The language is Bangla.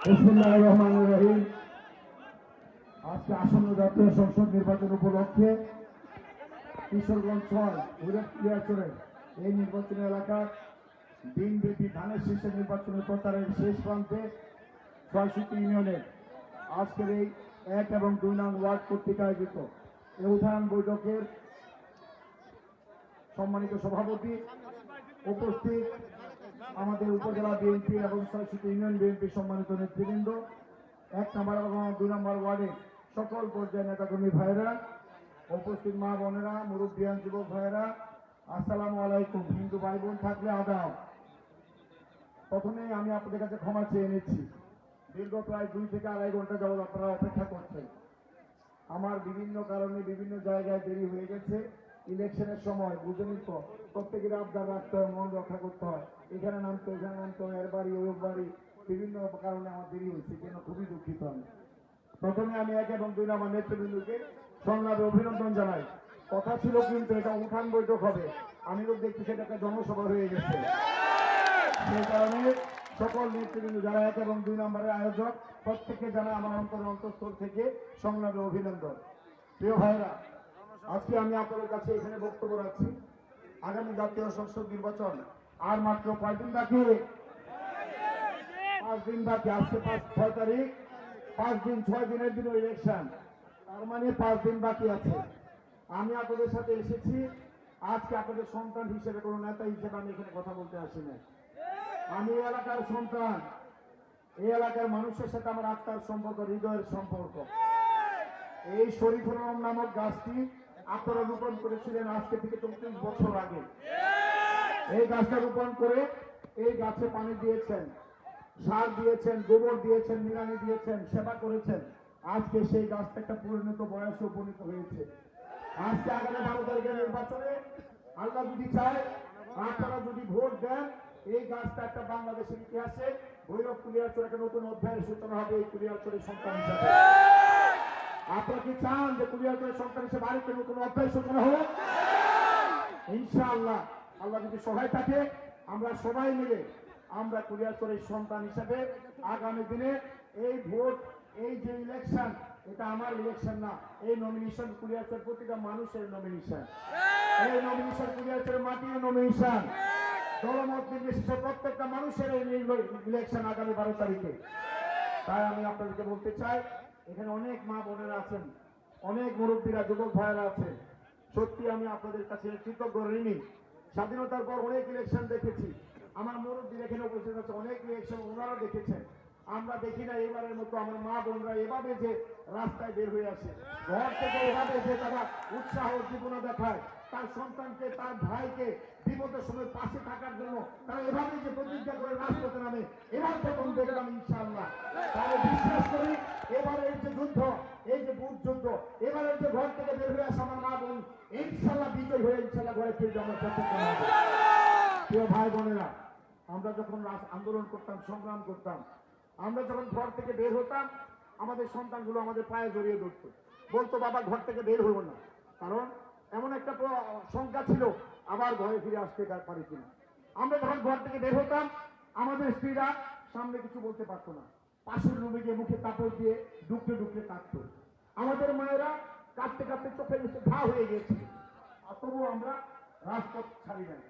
বিসমিল্লাহির রহমানির রহিম। আজকে আসন্ন জাতীয় সংসদ নির্বাচন উপলক্ষে কিশোরগঞ্জ ৬ ভৈরব এই নির্বাচনী এলাকার দিনব্যাপী ধানের শীর্ষে নির্বাচনী প্রচারের শেষ প্রান্তে ৬০০ ইউনিয়নের আজকের এই ১ এবং ২ নং ওয়ার্ড কর্তৃক আয়োজিত এই উঠান বৈঠকের সম্মানিত সভাপতি, উপস্থিত আমাদের উপজেলা বিএনপি এবং ৬০০ ইউনিয়ন বিএনপি সম্মানিত নেতৃবৃন্দ, ১ নম্বর এবং ২ নম্বর ওয়ার্ডের সকল পর্যায়ের নেতাকর্মী ভাইয়েরা, উপস্থিত মা বোনেরা, মুরব্বিয়ান যুবক ভাইয়েরা, আসসালামু আলাইকুম। হিন্দু ভাই বোন থাকলে আদাব। প্রথমে আমি আপনাদের কাছে ক্ষমা চেয়ে নিচ্ছি। দীর্ঘ প্রায় ২ থেকে আড়াই ঘন্টা যাবৎ আপনারা অপেক্ষা করছেন। আমার বিভিন্ন কারণে বিভিন্ন জায়গায় দেরি হয়ে গেছে। ইলেকশনের সময় বুঝেনি তো, প্রত্যেকের আবদার রাখতে হয়, মন রক্ষা করতে হয়, এখানে নামতো এখানে নামতো, এর বাড়ি ওই বাড়ি, বিভিন্ন কারণে আমার দেরি হয়েছে, যেন খুবই দুঃখিত আমি। প্রথমে আমি ১ এবং ২ নম্বর নেতৃবৃন্দকে সংগ্রামে অভিনন্দন জানাই। কথা ছিল কিন্তু এটা উঠান বৈঠক হবে, আমি তো দেখছি সেটা একটা জনসভা হয়ে গেছে। সেই কারণে সকল নেতৃবৃন্দ যারা ১ এবং ২ নম্বরের আয়োজক, প্রত্যেককে জানাই আমার অন্তঃস্থল থেকে সংগ্রামে অভিনন্দন। প্রিয় ভাইরা, আজকে আমি আপনাদের কাছে এখানে বক্তব্য রাখছি। আগামী জাতীয় সংসদ নির্বাচন আর মাত্র কয়দিন বাকি? 5 দিন বাকি। আজকে 6 তারিখ, 5 দিন, 6 দিনের দিন ইলেকশন, তার মানে 5 দিন বাকি আছে। আমি আপনাদের সাথে এসেছি আজকে আপনাদের সন্তান হিসেবে, কোনো নেতা হিসেবে আমি এখানে কথা বলতে আসি না। আমি এই এলাকার সন্তান, এই এলাকার মানুষের সাথে আমার আত্মার সম্পর্ক, হৃদয়ের সম্পর্ক। এই শরীফুর রহমান নামক গাছটি আপনারা রোপণ করেছিলেন আজকে থেকে ৩৪ বছর আগে। এই গাছটা রোপণ করে এই গাছে পানি দিয়েছেন, সার দিয়েছেন, গোবর দিয়েছেন, নিড়ানি দিয়েছেন, সেবা করেছেন। আজকে সেই গাছটা একটা পরিণত বয়সে উপনীত হয়েছে। আজকে আগামী 12 তারিখের নির্বাচনে আল্লাহ যদি চায়, আপনারা যদি ভোট দেন, এই গাছটা একটা বাংলাদেশের ইতিহাসে ভৈরব কুলিয়ারচর একটা নতুন অধ্যায়ের সূচনা হবে এই কুলিয়ারচরের সন্তান হিসাবে। আপনারা কি চান যে কুলিয়ারচরের সন্তান হিসেবে আরেকটা নতুন অধ্যায় সূচনা হোক? ইনশাআল্লাহ, আল্লাহ যদি সহায় থাকে, আমরা সবাই মিলে আমরা কুলিয়ারচরের সন্তান হিসেবে আগামী দিনে এই ভোট, এই যে ইলেকশন, এটা আমার ইলেকশন না, এই নমিনেশন কুলিয়ারচর প্রতিটা মানুষের নমিনেশন, এই নমিনেশন কুলিয়ারচরের মাটির নমিনেশন, দলমত নির্বিশেষে প্রত্যেকটা মানুষের এই ইলেকশন আগামী 12 তারিখে। তাই আমি আপনাদেরকে বলতে চাই, এখানে অনেক মা বোনেরা আছেন, অনেক মুরব্বীরা, যুবক ভাইয়েরা আছেন। সত্যি আমি আপনাদের কাছে কৃতজ্ঞ ঋণী। স্বাধীনতার পর অনেক ইলেকশন দেখেছি, আমার মুরব্বীরা এখানে উপস্থিত আছে, অনেক ইলেকশন ওনারা দেখেছেন। আমরা দেখি না এবারের মতো আমার মা বোনরা এভাবে যে রাস্তায় বের হয়ে আসে, ঘর থেকে এভাবে যে তারা উৎসাহ উদ্দীপনা দেখায়, তার সন্তানকে, তার ভাইকে বিপদের সময় পাশে থাকার জন্য তারা এভাবে যে প্রতিজ্ঞা করে রাজপথে নামে, এবার প্রথম দেখলাম ইনশাআল্লাহ। তাহলে বিশ্বাস করি এবারে এই যে যুদ্ধ, এই যে বুথ যুদ্ধ, এবারের যে ঘর থেকে বের হয়ে আসে আমার মা বোন, ইনশাআল্লাহ বিজয় হয়ে ইনশাআল্লাহ ঘরে ফিরবে আমার প্রত্যেকটা। প্রিয় ভাই বোনেরা, আমরা যখন আন্দোলন করতাম, সংগ্রাম করতাম, আমরা যখন ঘর থেকে বের হতাম, আমাদের সন্তানগুলো আমাদের পায়ে জড়িয়ে ধরত, বলতো বাবা ঘর থেকে বের হবো না, কারণ এমন একটা সংখ্যা ছিল আবার ঘরে ফিরে আসতে পারি কিনা। আমরা যখন ঘর থেকে বের হতাম, আমাদের স্ত্রীরা সামনে কিছু বলতে পারতো না, পাশের রুমে গিয়ে মুখে কাপড় দিয়ে ডুকতে ডুকতে কাঁদতো। আমাদের মায়েরা কাঁদতে কাঁদতে চোখের নিচে ঘা হয়ে গিয়েছিল, তবুও আমরা রাজপথ ছাড়ি নাই।